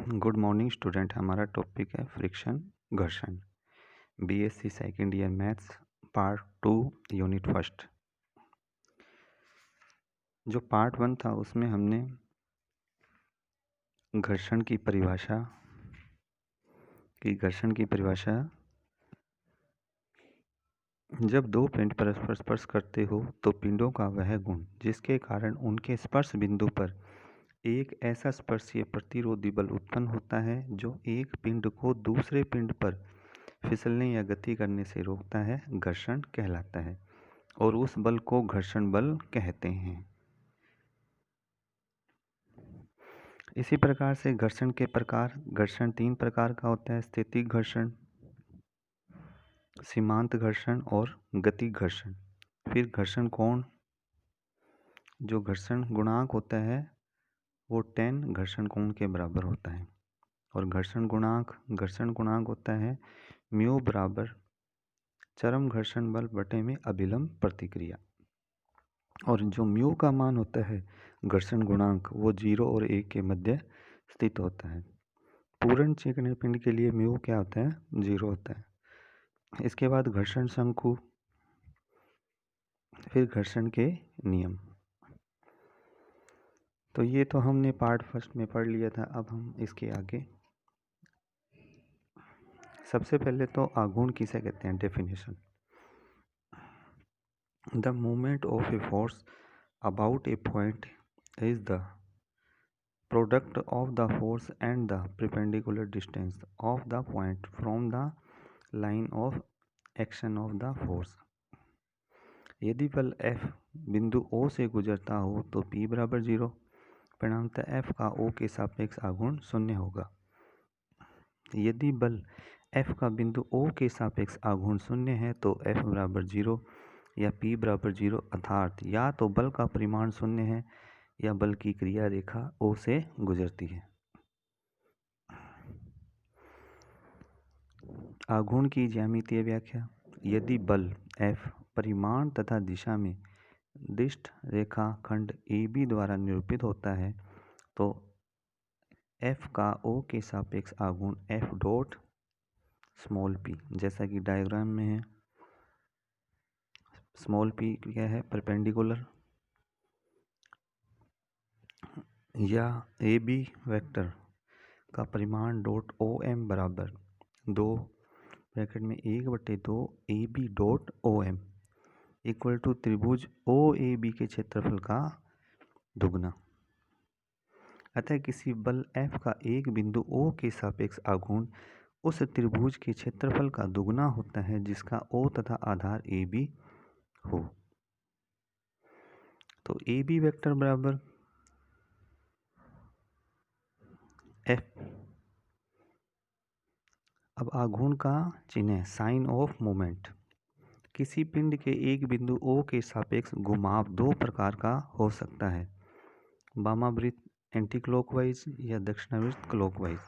Good morning student. हमारा topic है friction, घर्षण। BSc second year maths part 2 unit first. जो पार्ट 1 था उसमें हमने घर्षण की परिभाषा जब दो पिंड परस्पर स्पर्श करते हो तो पिंडों का वह गुण जिसके कारण उनके स्पर्श बिंदु पर एक ऐसा स्पर्शीय प्रतिरोधी बल उत्पन्न होता है जो एक पिंड को दूसरे पिंड पर फिसलने या गति करने से रोकता है, घर्षण कहलाता है और उस बल को घर्षण बल कहते हैं। इसी प्रकार से घर्षण के प्रकार, घर्षण 3 प्रकार का होता है: स्थैतिक घर्षण, सीमांत घर्षण और गति घर्षण। फिर घर्षण कोण, जो घर्षण गुणांक होता है वो 10 घर्षण कोण के बराबर होता है। और घर्षण गुणांक होता है म्यू बराबर चरम घर्षण बल बटे में अभिलंब प्रतिक्रिया। और जो म्यू का मान होता है घर्षण गुणांक वो 0 और 1 के मध्य स्थित होता है। पूर्ण चिकने पिंड के लिए म्यू क्या होता है? 0 होता है। इसके बाद घर्षण शंकु, फिर घर्षण के नियम। तो ये तो हमने पार्ट फर्स्ट में पढ़ लिया था। अब हम इसके आगे, सबसे पहले तो आघूर्ण किसे कहते हैं? Definition: the movement of a force about A point is the product of the force and the perpendicular distance of the point from the line of action of the force। यदि बल F बिंदु O से गुजरता हो तो P बराबर 0, परिणामतः F का O के सापेक्ष आघूर्ण 0 होगा। यदि बल F का बिंदु O के सापेक्ष आघूर्ण 0 है तो F बराबर 0 या P बराबर 0, अर्थात या तो बल का परिमाण 0 है या बल की क्रिया रेखा O से गुजरती है। आघूर्ण की ज्यामितीय व्याख्या: यदि बल F परिमाण तथा दिशा में दिष्ट रेखाखंड AB द्वारा निरूपित होता है तो F का O के सापेक्ष आघूर्ण F डॉट स्मॉल p, जैसा कि डायग्राम में है। स्मॉल p क्या है? परपेंडिकुलर, या AB वेक्टर का परिमाण डॉट OM बराबर 2 ब्रैकेट में 1/2 AB dot OM equal to त्रिभुज OAB के क्षेत्रफल का दुगना। अतः किसी बल F का एक बिंदु O के सापेक्ष आघूर्ण उस त्रिभुज के क्षेत्रफल का दुगना होता है जिसका O तथा आधार AB हो। तो AB वेक्टर बराबर F। अब आघूर्ण का चिन्ह, साइन ऑफ मोमेंट। किसी पिंड के एक बिंदु O के सापेक्ष घुमाव दो प्रकार का हो सकता है: वामावृत्त एंटी क्लॉकवाइज या दक्षिणावर्त क्लॉकवाइज।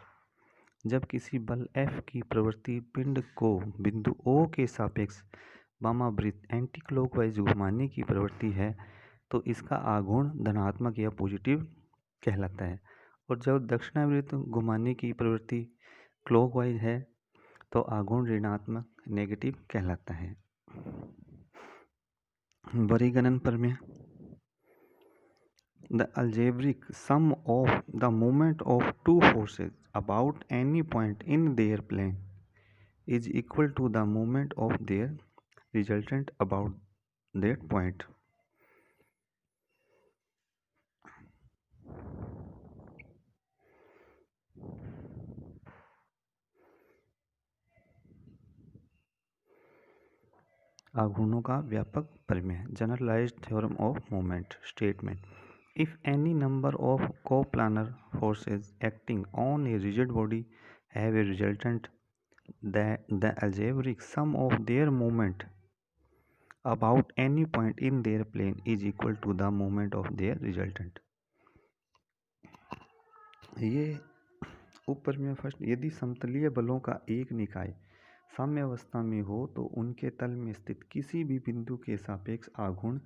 जब किसी बल F की प्रवृत्ति पिंड को बिंदु O के सापेक्ष वामावृत्त एंटी क्लॉकवाइज घुमाने की प्रवृत्ति है तो इसका आघूर्ण धनात्मक या पॉजिटिव कहलाता है। और जब दक्षिणावर्त घुमाने की प्रवृत्ति क्लॉकवाइज है तो आघूर्ण ऋणात्मक, नेगेटिव कहलाता है। वर्गीकरण प्रमेय: The algebraic sum of the moment of two forces about any point in their plane is equal to the moment of their resultant about that point। आघूर्णों का व्यापक प्रमेय: generalized theorem of moment statement: if any number of coplanar forces acting on a rigid body have a resultant, the algebraic sum of their moment about any point in their plane is equal to the moment of their resultant। ये ऊपर में first, यदि समतलीय बलों का एक निकाय साम्यावस्था में हो तो उनके तल में स्थित किसी भी बिंदु के सापेक्ष आघूर्ण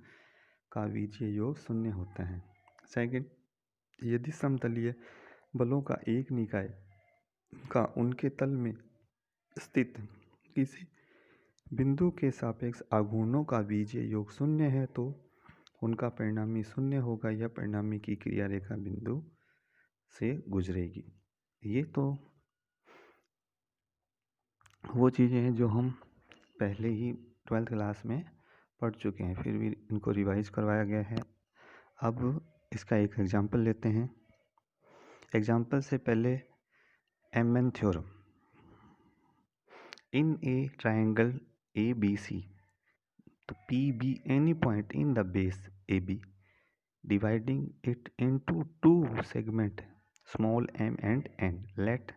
का बीजीय योग 0 होता है। सेकंड, यदि समतलीय बलों का एक निकाय का उनके तल में स्थित किसी बिंदु के सापेक्ष आघूर्णों का बीजीय योग शून्य है तो उनका परिणामी शून्य होगा या परिणामी की क्रिया रेखा बिंदु से गुजरेगी। ये तो वो चीज़ें हैं जो हम पहले ही 12th क्लास में पढ़ चुके हैं, फिर भी इनको रिवाइज करवाया गया है। अब इसका एक एग्जाम्पल लेते हैं। एग्जाम्पल से पहले MN theorem. In a triangle A B C, तो P be any point in the base A B, dividing it into two segment small m and n, let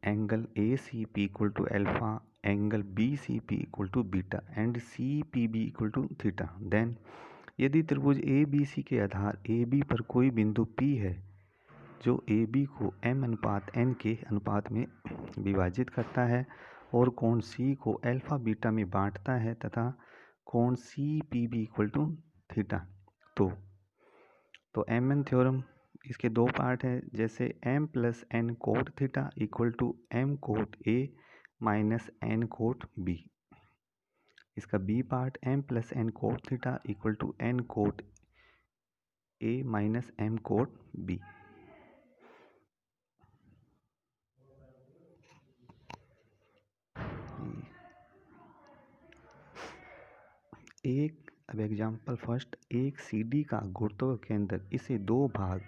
angle ACP equal to alpha, angle BCP equal to beta and CPB equal to theta। then यदि त्रिभुज ABC के आधार AB पर कोई बिंदु P है जो AB को m अनुपात n के अनुपात में विभाजित करता है और कोण C को अल्फा बीटा में बांटता है तथा कोण CPB इक्वल टू थीटा, तो एम थ्योरम इसके दो पार्ट हैं। जैसे m plus n cot theta equal to m cot A minus n cot B। इसका B part m plus n cot theta equal to n cot A minus m cot B। अब example first, एक CD का गुरुत्व केंद्र इसे दो भाग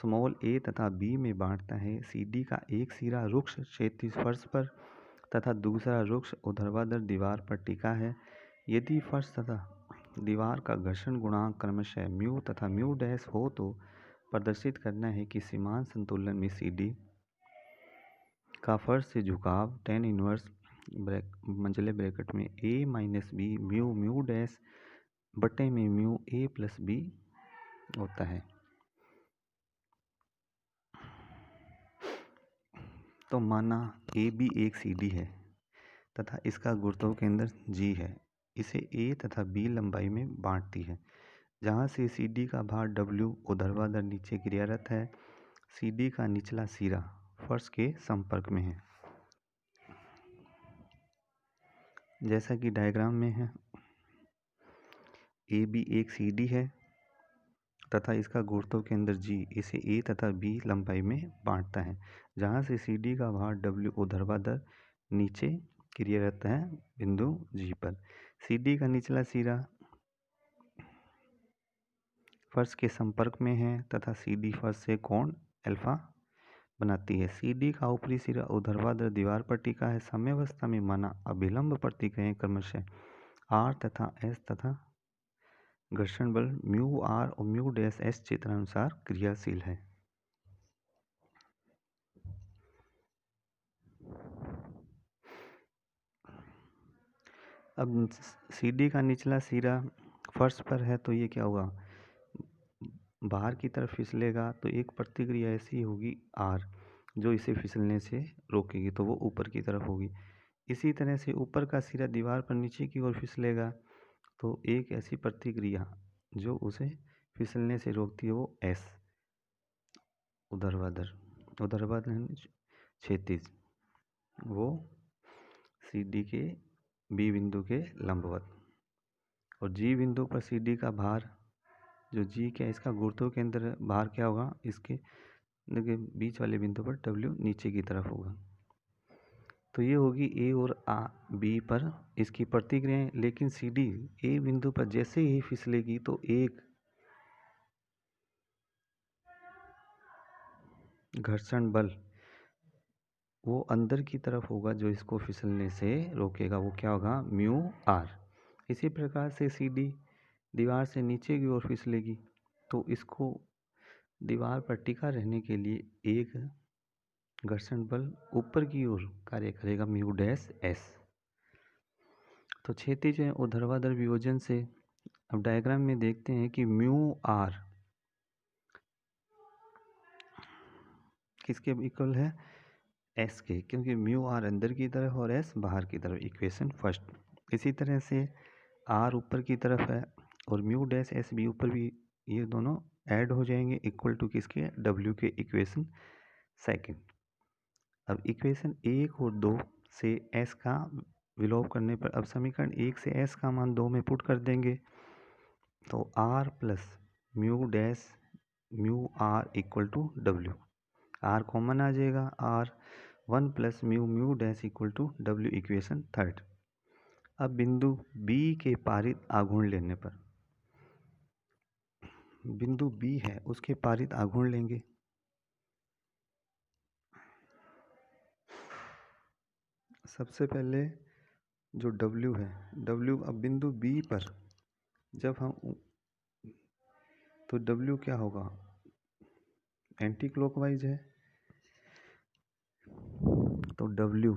small a तथा b में बांटता है। CD का एक सिरा रुक्ष क्षैतिज फर्श पर तथा दूसरा रुक्ष ऊर्ध्वाधर दीवार पर टिका है। यदि फर्श तथा दीवार का घर्षण गुणांक क्रमशः म्यू तथा म्यू डैश हो तो प्रदर्शित करना है कि सीमांत संतुलन में CD का फर्श से झुकाव tan इनवर्स मंझले ब्रैकेट में a minus B mu mu dash बटे में म्यू a प्लस बी होता है। तो माना AB एक CD है तथा इसका गुरुत्व केंद्र G है। इसे A तथा B लंबाई में बांटती है, जहाँ से CD का भार W ऊर्ध्वाधर नीचे क्रियारत है। CD का निचला सिरा फर्श के संपर्क में है, जैसा कि डायग्राम में है। AB एक CD है तथा इसका गुरुत्व केंद्र G इसे A तथा B लंबाई में बांटता है, जहाँ से CD का भार W ऊर्ध्वाधर नीचे क्रियारत है बिंदु G पर। CD का निचला सिरा फर्श के संपर्क में है तथा CD फर्श से कोण अल्फा बनाती है। CD का ऊपरी सिरा ऊर्ध्वाधर दीवार पर टिका है। साम्यावस्था में माना अभिलंब प्रतिक्रियाएं क्रमशः R तथा S तथा घर्षण बल म्यू R और म्यू डैश S चित्रानुसार क्रियाशील है। अब CD का निचला सिरा फर्श पर है तो ये क्या होगा, बाहर की तरफ फिसलेगा तो एक प्रतिक्रिया ऐसी होगी R जो इसे फिसलने से रोकेगी, तो वो ऊपर की तरफ होगी। इसी तरह से ऊपर का सिरा दीवार पर नीचे की ओर फिसलेगा तो एक ऐसी प्रतिक्रिया जो उसे फिसलने से रोकती है वो S ऊर्ध्वाधर क्षैतिज, वो CD के B बिंदु के लंबवत। और G बिंदु पर CD का भार जो G क्या, इसका गुरुत्व केंद्र भार क्या होगा, इसके देखिए बीच वाले बिंदु पर W नीचे की तरफ होगा। तो ये होगी A और B पर इसकी प्रतिक्रियाएं। लेकिन CD A बिंदु पर जैसे ही फिसलेगी तो एक घर्षण बल वो अंदर की तरफ होगा जो इसको फिसलने से रोकेगा, वो क्या होगा, म्यू R। इसी प्रकार से CD दीवार से नीचे की ओर फिसलेगी तो इसको दीवार पर टिका रहने के लिए एक घर्षण बल ऊपर की ओर कार्य करेगा, म्यू डैश S। तो क्षैतिज ऊर्ध्वाधर वियोजन से अब डायग्राम में देखते हैं कि म्यू R किसके इक्वल है, S के, क्योंकि म्यू R अंदर की तरफ और S बाहर की तरफ, इक्वेशन फर्स्ट। इसी तरह से R ऊपर की तरफ है और म्यू डैश S भी ऊपर भी, ये दोनों ऐड हो जाएंगे इक्वल टू किसके, डब्ल्यू के इक्वेशन सेकंड। अब इक्वेशन 1 और 2 से एस का विलोप करने पर अब समीकरण 1 से एस का मान 2 में पुट कर देंगे तो R plus mu dash mu R equal to W, R common आ जाएगा, R 1 plus mu mu dash equal to W equation third. अब बिंदु बी के पारित आघूर्ण लेने पर, बिंदु बी है उसके पारित आघूर्ण लेंगे। सबसे पहले जो W है, W अब बिंदु बी पर जब हम, तो W क्या होगा, एंटी क्लॉकवाइज है, तो W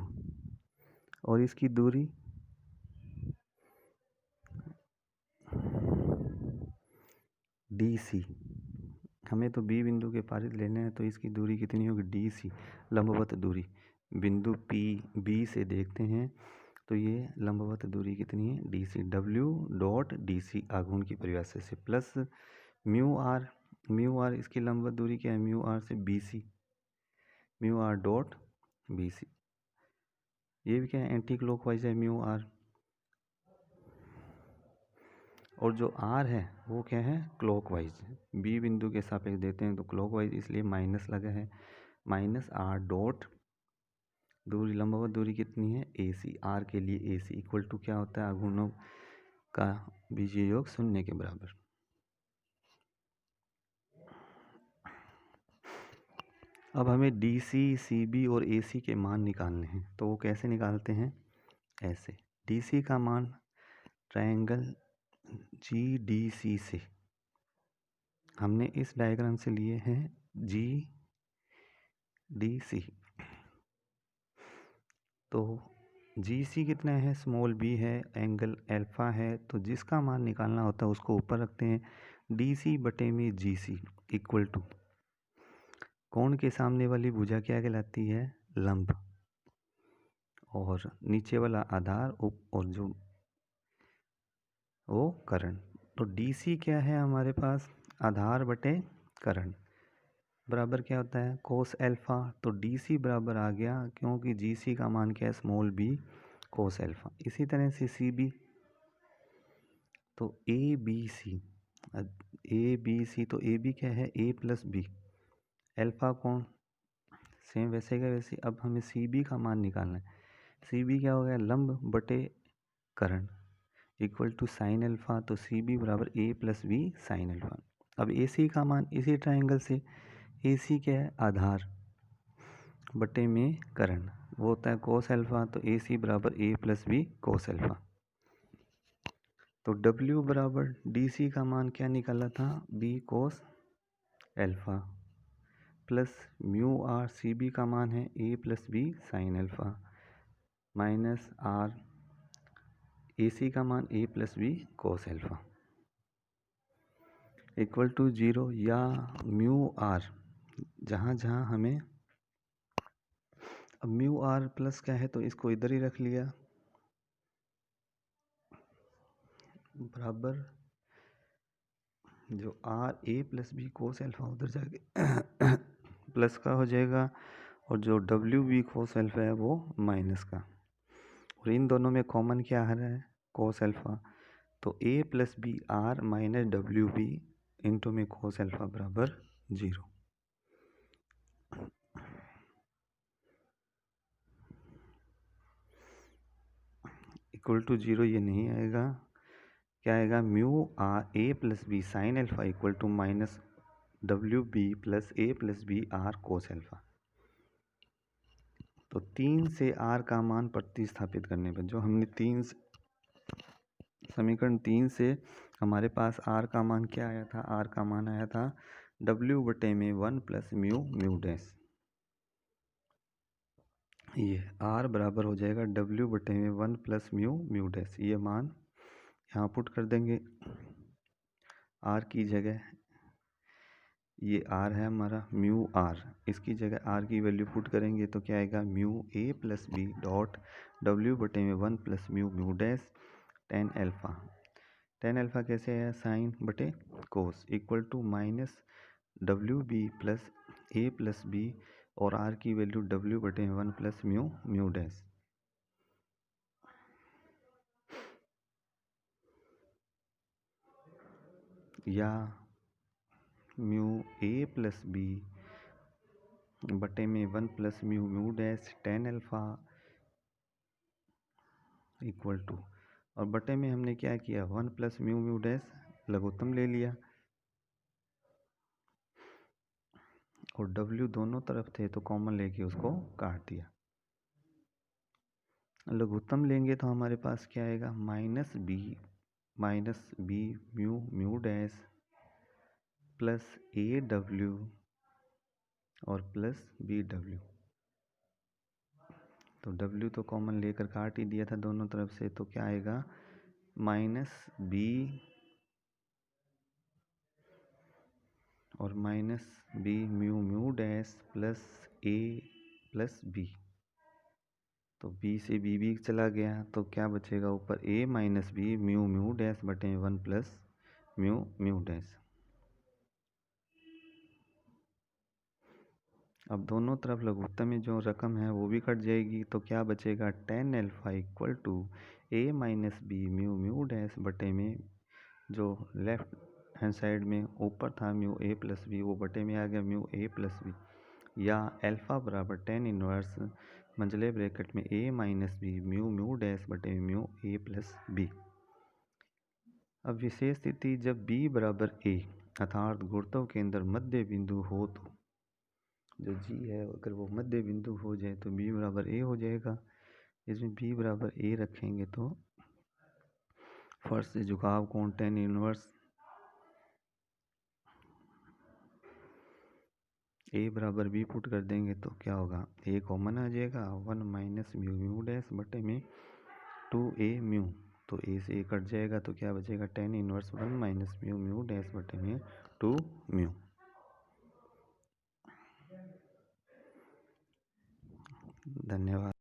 और इसकी दूरी DC, हमें तो बी बिंदु के पारित लेने हैं तो इसकी दूरी कितनी होगी, DC लंबवत दूरी। बिंदु बी से देखते हैं तो ये लंबवत दूरी कितनी है, DC, W डॉट DC आघूर्ण की परिभाषा से प्लस म्यू आर इसकी लंबवत दूरी क्या है, म्यू आर से BC, mu R dot BC, ये भी क्या है, एंटी क्लॉकवाइज है म्यू आर, और जो आर है वो क्या है, क्लॉकवाइज। बी बिंदु के सापेक्ष देते हैं तो क्लॉकवाइज, इसलिए माइनस लगा है, माइनस आर डॉट दूरी लंबवत दूरी कितनी है, AC, आर के लिए AC इक्वल टू क्या होता है, आघूर्णों का बीजीय योग 0 के बराबर। अब हमें DC, CB और AC के मान निकालने हैं, तो वो कैसे निकालते हैं, ऐसे। DC का मान ट्रायंगल GDC से, हमने इस डायग्राम से लिए हैं GDC, तो GC कितना है, स्मॉल b है, एंगल अल्फा है, तो जिसका मान निकालना होता है उसको ऊपर रखते हैं, DC बटे में GC इक्वल टू कोण के सामने वाली भुजा क्या कहलाती है, लंब, और नीचे वाला आधार और जो वो कर्ण। तो DC क्या है हमारे पास, आधार बटे कर्ण बराबर क्या होता है, कोस अल्फा, तो DC बराबर आ गया, क्योंकि GC का मान क्या है, स्मॉल b कोस अल्फा। इसी तरह से CB, तो ABC, तो AB क्या है, A प्लस B, अल्फा कोण सेम वैसे का वैसे। अब हमें CB का मान निकालना है, CB क्या हो गया, लंब बटे कर्ण इक्वल टू साइन अल्फा, तो CB बराबर A प्लस B साइन अल्फा। अब AC का मान इसी ट्राइंगल से, AC क्या है, आधार बटे में कर्ण, वो होता है कोस अल्फा, तो AC बराबर A प्लस B कोस अल्फा। तो W बराबर DC का मान क्या निकाला था, B cos alpha, plus mu R CB का मान है A प्लस B sine alpha, minus R AC का मान A प्लस B cos alpha equal to 0, या म्यू आर, जहाँ जहाँ हमें, अब म्यू आर प्लस क्या है तो इसको इधर ही रख लिया, बराबर जो R A प्लस B कोस अल्फा उधर जाके प्लस का हो जाएगा, और जो W B कोस अल्फा है वो माइनस का, और इन दोनों में कॉमन क्या आ रहा है, कोस अल्फा, तो A प्लस B R minus W B into में कोस अल्फा बराबर 0। इक्वल टू 0 ये नहीं आएगा, क्या आएगा, mu R A plus B sine alpha equal to minus WB plus A plus B R cos alpha. तो 3 से R का मान प्रतिस्थापित करने पर, जो हमने समीकरण 3 से हमारे पास R का मान क्या आया था, R का मान आया था W बटे में 1 प्लस म्यू म्यू डैश, ये R बराबर हो जाएगा W बटे में 1 प्लस म्यू म्यू डैश, ये मान यहाँ पुट कर देंगे, R की जगह ये R है हमारा, म्यू R, इसकी जगह R की वैल्यू पुट करेंगे तो क्या आएगा, mu A plus B dot W बटे में 1 plus mu mu dash tan alpha, tan alpha कैसे है, साइन बटे cos equal to minus W B plus A plus B और आर की वैल्यू डब्ल्यू बटे 1 प्लस म्यू म्यू डैश। या mu A plus B बटे में 1 plus mu mu dash tan alpha equal to, और बटे में हमने क्या किया 1 प्लस म्यू म्यू डैश लघुत्तम ले लिया और W दोनों तरफ थे तो कॉमन लेके उसको काट दिया। लघुत्तम लेंगे तो हमारे पास क्या आएगा minus B mu mu dash plus A W और प्लस बी डब्ल्यू। तो W तो कॉमन लेकर काट ही दिया था दोनों तरफ से, तो क्या आएगा माइनस बी और minus B mu mu dash plus A plus B. तो बी से बी चला गया तो क्या बचेगा ऊपर A minus B mu mu dash बटे 1 प्लस म्यू म्यू डैश। अब दोनों तरफ लघुत्तम में जो रकम है वो भी कट जाएगी तो क्या बचेगा tan alpha equal to A minus B mu mu dash बटे में जो लेफ्ट हैंड साइड में ऊपर था म्यू ए प्लस बी वो बटे में आ गया म्यू ए प्लस बी, या अल्फ़ा बराबर टेन इनवर्स मंझले ब्रैकेट में A minus B mu mu dash बटे म्यू ए प्लस बी। अब विशेष स्थिति जब बी बराबर ए अर्थात गुरुत्व के अंदर मध्य बिंदु हो तो जो जी है अगर वो मध्य बिंदु हो जाए तो बी बराबर ए हो जाएगा। इसमें बी बराबर ए रखेंगे तो फर्स्ट से झुकाव कोण टेन इनवर्स ए बराबर बी पुट कर देंगे तो क्या होगा ए कॉमन आ जाएगा 1 माइनस म्यू म्यू डैश बटे में 2a म्यू, तो ए से ए कट जाएगा तो क्या बचेगा tan inverse 1 minus mu mu dash बटे में 2 म्यू। धन्यवाद।